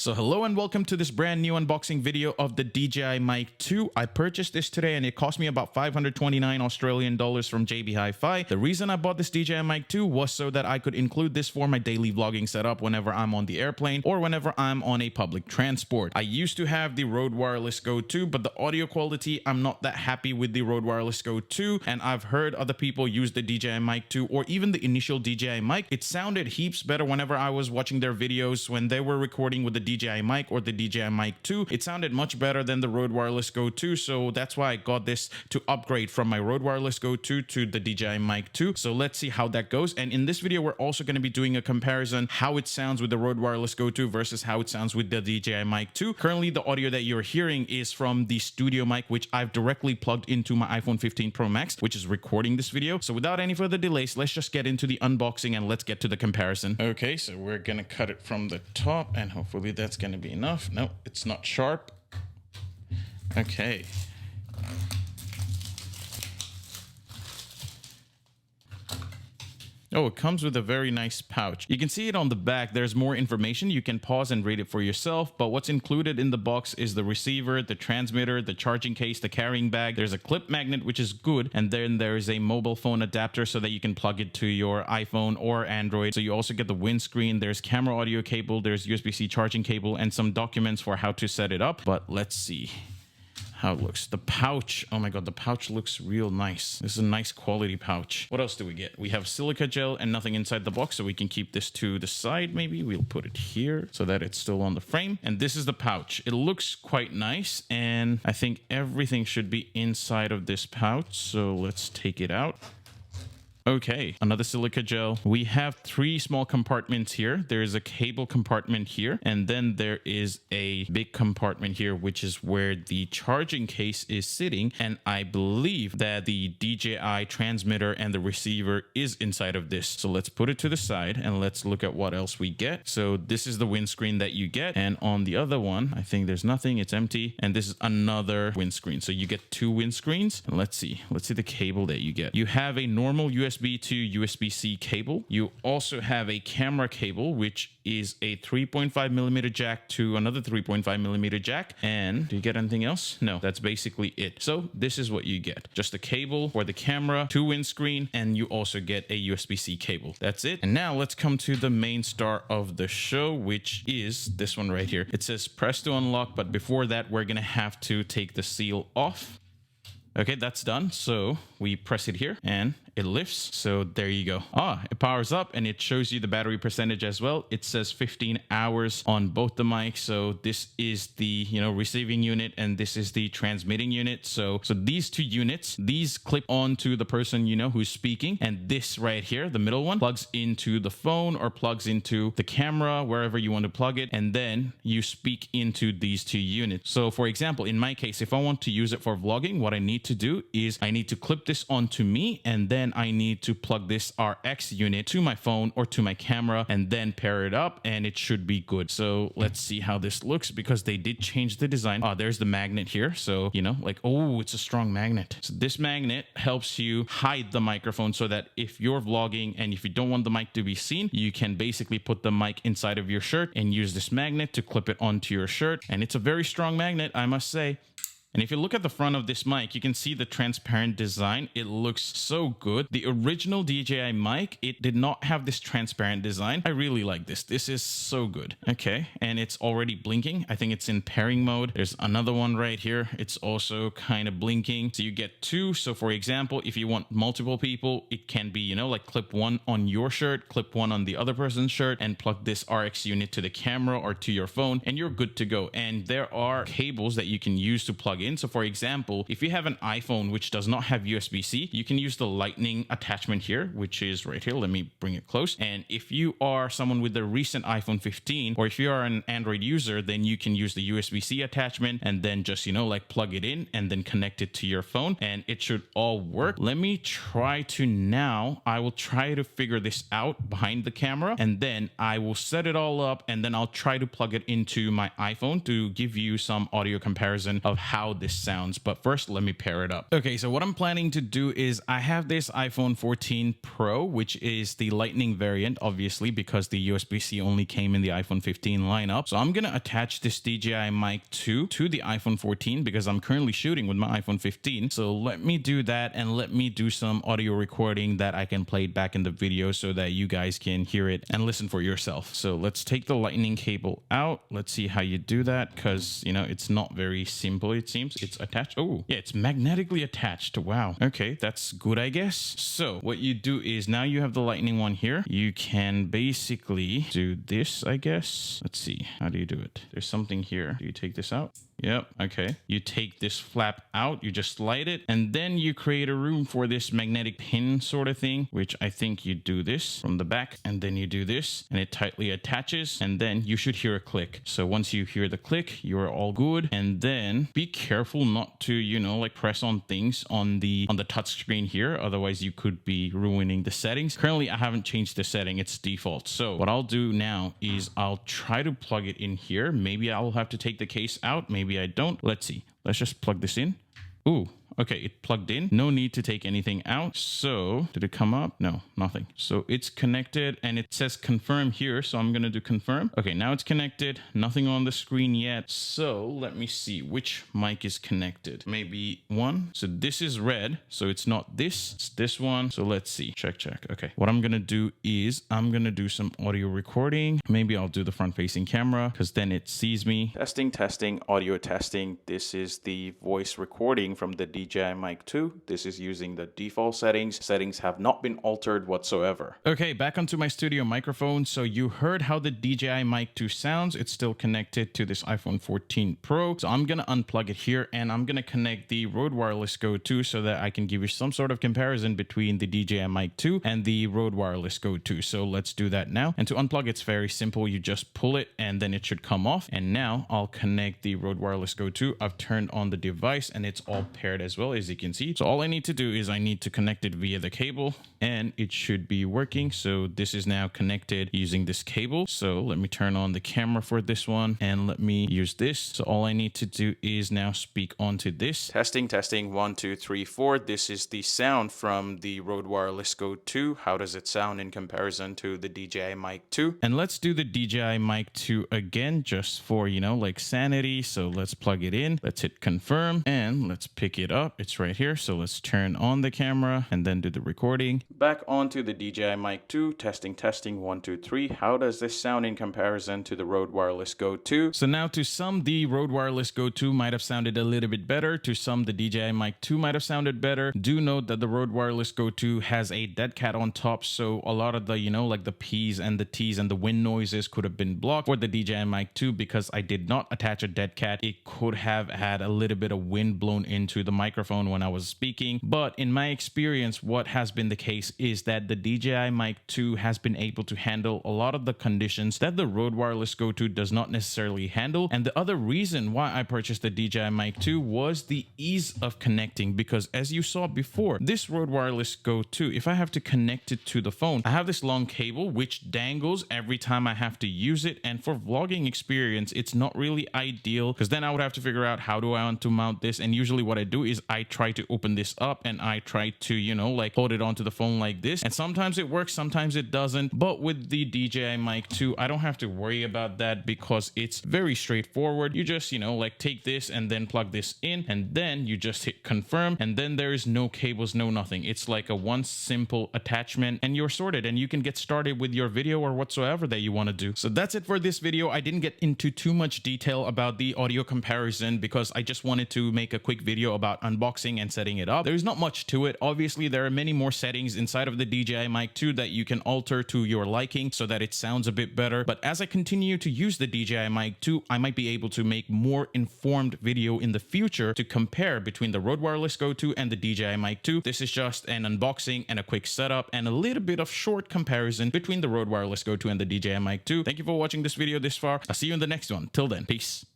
So hello and welcome to this brand new unboxing video of the DJI Mic 2. I purchased this today and it cost me about 529 Australian dollars from JB Hi-Fi. The reason I bought this DJI Mic 2 was so that I could include this for my daily vlogging setup whenever I'm on the airplane or whenever I'm on a public transport. I used to have the Rode Wireless Go 2, but the audio quality, I'm not that happy with the Rode Wireless Go 2, and I've heard other people use the DJI Mic 2 or even the initial DJI Mic. It sounded heaps better whenever I was watching their videos when they were recording with the DJI Mic or the DJI Mic 2. It sounded much better than the Rode Wireless Go 2, so that's why I got this to upgrade from my Rode Wireless Go 2 to the DJI Mic 2. So let's see how that goes. And in this video, we're also going to be doing a comparison how it sounds with the Rode Wireless Go 2 versus how it sounds with the DJI Mic 2. Currently, the audio that you're hearing is from the studio mic, which I've directly plugged into my iPhone 15 Pro Max, which is recording this video. So without any further delays, let's just get into the unboxing and let's get to the comparison. Okay, so we're going to cut it from the top and hopefully that's going to be enough. No, it's not sharp. Okay. Oh, it comes with a very nice pouch. You can see it on the back. There's more information. You can pause and read it for yourself. But what's included in the box is the receiver, the transmitter, the charging case, the carrying bag. There's a clip magnet, which is good. And then there is a mobile phone adapter so that you can plug it to your iPhone or Android. So you also get the windscreen. There's camera audio cable. There's USB-C charging cable and some documents for how to set it up. But let's see how it looks. The pouch, oh my god, the pouch looks real nice. This is a nice quality pouch. What else do we get? We have silica gel and nothing inside the box, so we can keep this to the side. Maybe we'll put it here so that it's still on the frame. And this is the pouch. It looks quite nice, and I think everything should be inside of this pouch. So let's take it out. Okay, another silica gel. We have three small compartments here. There is a cable compartment here, and then there is a big compartment here, which is where the charging case is sitting. And I believe that the DJI transmitter and the receiver is inside of this. So let's put it to the side and let's look at what else we get. So this is the windscreen that you get. And on the other one, I think there's nothing, it's empty. And this is another windscreen. So you get two windscreens. And let's see the cable that you get. You have a normal USB to USB-C cable. You also have a camera cable, which is a 3.5 millimeter jack to another 3.5 millimeter jack. And do you get anything else? No, that's basically it. So this is what you get. Just a cable for the camera, two windscreen, and you also get a USB-C cable. That's it. And now let's come to the main star of the show, which is this one right here. It says press to unlock, but before that, we're gonna have to take the seal off. Okay, that's done. So we press it here and it lifts. So there you go. It powers up and it shows you the battery percentage as well. It says 15 hours on both the mics. So this is the, receiving unit and this is the transmitting unit. So these two units, these clip onto the person, who's speaking. And this right here, the middle one, plugs into the phone or plugs into the camera, wherever you want to plug it. And then you speak into these two units. So for example, in my case, if I want to use it for vlogging, what I need to do is I need to clip this onto me, and then I need to plug this RX unit to my phone or to my camera and then pair it up and it should be good. So let's see how this looks because they did change the design. There's the magnet here. So, it's a strong magnet. So this magnet helps you hide the microphone so that if you're vlogging and if you don't want the mic to be seen, you can basically put the mic inside of your shirt and use this magnet to clip it onto your shirt. And it's a very strong magnet, I must say. And if you look at the front of this mic, you can see the transparent design. It looks so good. The original DJI mic, it did not have this transparent design. I really like this. This is so good. Okay, and it's already blinking. I think it's in pairing mode. There's another one right here. It's also kind of blinking. So you get two. So for example, if you want multiple people, it can be, like clip one on your shirt, clip one on the other person's shirt, and plug this RX unit to the camera or to your phone, and you're good to go. And there are cables that you can use to plug in. So for example, if you have an iPhone which does not have USB-C, you can use the lightning attachment here, which is right here. Let me bring it close. And if you are someone with the recent iPhone 15, or if you are an Android user, then you can use the USB-C attachment and then just, plug it in and then connect it to your phone and it should all work. Let me try to now, I will try to figure this out behind the camera and then I will set it all up and then I'll try to plug it into my iPhone to give you some audio comparison of how how this sounds. But first, let me pair it up. Okay, so what I'm planning to do is I have this iPhone 14 Pro, which is the Lightning variant, obviously, because the USB-C only came in the iPhone 15 lineup. So I'm gonna attach this DJI Mic 2 to the iPhone 14 because I'm currently shooting with my iPhone 15. So let me do that and let me do some audio recording that I can play it back in the video so that you guys can hear it and listen for yourself. So let's take the lightning cable out. Let's see how you do that, because you know it's not very simple. It seems it's attached. Oh yeah, it's magnetically attached. Wow. Okay, that's good, I guess. So what you do is now you have the lightning one here. You can basically do this, I guess. Let's see. How do you do it? There's something here. Do you take this out? Yep. Okay. You take this flap out, you just slide it, and then you create a room for this magnetic pin sort of thing, which I think you do this from the back, and then you do this, and it tightly attaches, and then you should hear a click. So once you hear the click, you're all good. And then be careful not to, you know, like press on things on the touch screen here. Otherwise, you could be ruining the settings. Currently, I haven't changed the setting. It's default. So what I'll do now is I'll try to plug it in here. Maybe I'll have to take the case out. Maybe I don't. Let's see. Let's just plug this in. Ooh. Okay, it plugged in. No need to take anything out. So did it come up? No, nothing. So it's connected and it says confirm here. So I'm going to do confirm. Okay, now it's connected. Nothing on the screen yet. So let me see which mic is connected. Maybe one. So this is red. So it's not this. It's this one. So let's see. Check. Okay. What I'm going to do is I'm going to do some audio recording. Maybe I'll do the front facing camera because then it sees me. Testing, audio testing. This is the voice recording from the DJI Mic 2. This is using the default settings. Settings have not been altered whatsoever. Okay, back onto my studio microphone. So you heard how the DJI Mic 2 sounds. It's still connected to this iPhone 14 Pro. So I'm gonna unplug it here and I'm gonna connect the Rode Wireless Go 2 so that I can give you some sort of comparison between the DJI Mic 2 and the Rode Wireless Go 2. So let's do that now. And to unplug, it's very simple. You just pull it and then it should come off. And now I'll connect the Rode Wireless Go 2. I've turned on the device and it's all paired as well, as you can see. So all I need to do is I need to connect it via the cable and it should be working. So this is now connected using this cable. So let me turn on the camera for this one and let me use this. So all I need to do is now speak onto this. Testing 1 2 3 4. This is the sound from the Rode Wireless Go 2. How does it sound in comparison to the DJI Mic 2? And let's do the DJI Mic 2 again, just for, you know, like sanity. So let's plug it in. Let's hit confirm and let's pick it up. It's right here. So let's turn on the camera and then do the recording. Back onto the DJI Mic 2. Testing 1 2 3. How does this sound in comparison to the Rode Wireless Go 2? So now to some, the Rode Wireless Go 2 might have sounded a little bit better. To some, the DJI Mic 2 might have sounded better. Do note that the Rode Wireless Go 2 has a dead cat on top. So a lot of the, you know, like the P's and the T's and the wind noises could have been blocked. For the DJI Mic 2, because I did not attach a dead cat, it could have had a little bit of wind blown into the microphone when I was speaking. But in my experience, what has been the case is that the DJI Mic 2 has been able to handle a lot of the conditions that the Rode Wireless Go 2 does not necessarily handle. And the other reason why I purchased the DJI Mic 2 was the ease of connecting, because as you saw before, this Rode Wireless Go 2, if I have to connect it to the phone, I have this long cable which dangles every time I have to use it. And for vlogging experience, it's not really ideal, because then I would have to figure out how do I want to mount this. And usually what I do is I try to open this up and I try to, you know, like hold it onto the phone like this. And sometimes it works, sometimes it doesn't. But with the DJI Mic 2, I don't have to worry about that because it's very straightforward. You just, you know, like take this and then plug this in and then you just hit confirm and then there is no cables, no nothing. It's like a one simple attachment and you're sorted and you can get started with your video or whatsoever that you want to do. So that's it for this video. I didn't get into too much detail about the audio comparison because I just wanted to make a quick video about unboxing and setting it up. There's not much to it. Obviously, there are many more settings inside of the DJI Mic 2 that you can alter to your liking so that it sounds a bit better. But as I continue to use the DJI Mic 2, I might be able to make more informed video in the future to compare between the Rode Wireless Go 2 and the DJI Mic 2. This is just an unboxing and a quick setup and a little bit of short comparison between the Rode Wireless Go 2 and the DJI Mic 2. Thank you for watching this video this far. I'll see you in the next one. Till then, peace.